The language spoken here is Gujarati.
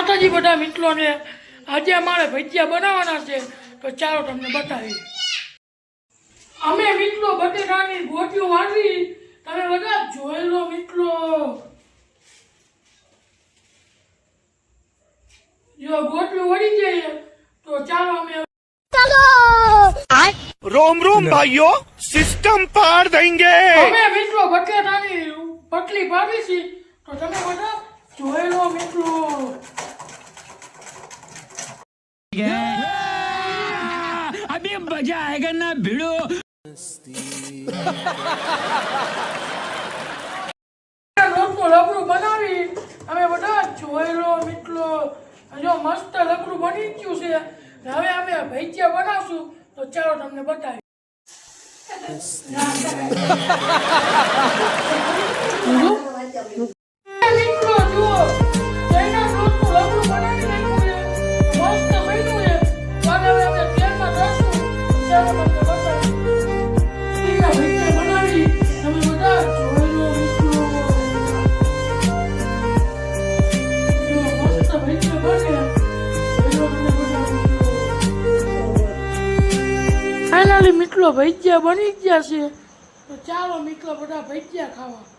માતાજી બધા મિત્રોને આજે અમારે ભજીયા બનાવવાના છે તો ચાલો તમને બતાવી અમે મિત્રો બટેટાની ગોટીઓ વાળવી તમે બધા જોઈ લો મિત્રો જો ગોટીઓ વળી જાય તો ચાલો અમે रोम रोम भाइयों सिस्टम पार देंगे અમે મિત્રો બટેટાની પટલી પાડી છે તો તમે બધા જોઈ લો મિત્રો अभी मजा आएगा ना भिड़ो લોટનું લબડું બનાવી અમે બધા જોઈ લો મિત્રો જો મસ્ત લબડું બની ગયું છે હવે અમે ભજીયા બનાવશું તો ચાલો તમને બતાવી મિત્રો જુઓ એના લોટનું લબડું બનાવી નાખ્યું છે મસ્ત બન્યું છે અને હવે અમે તેલમાં તળશું ચાલો તમને બતાવી ભજીયા બનાવી તમે બધા જોઈ લો મિત્રો ફાઇનલી મિત્રો ભજીયા બની ગયા છે તો ચાલો મિત્રો બધા ભજીયા ખાવા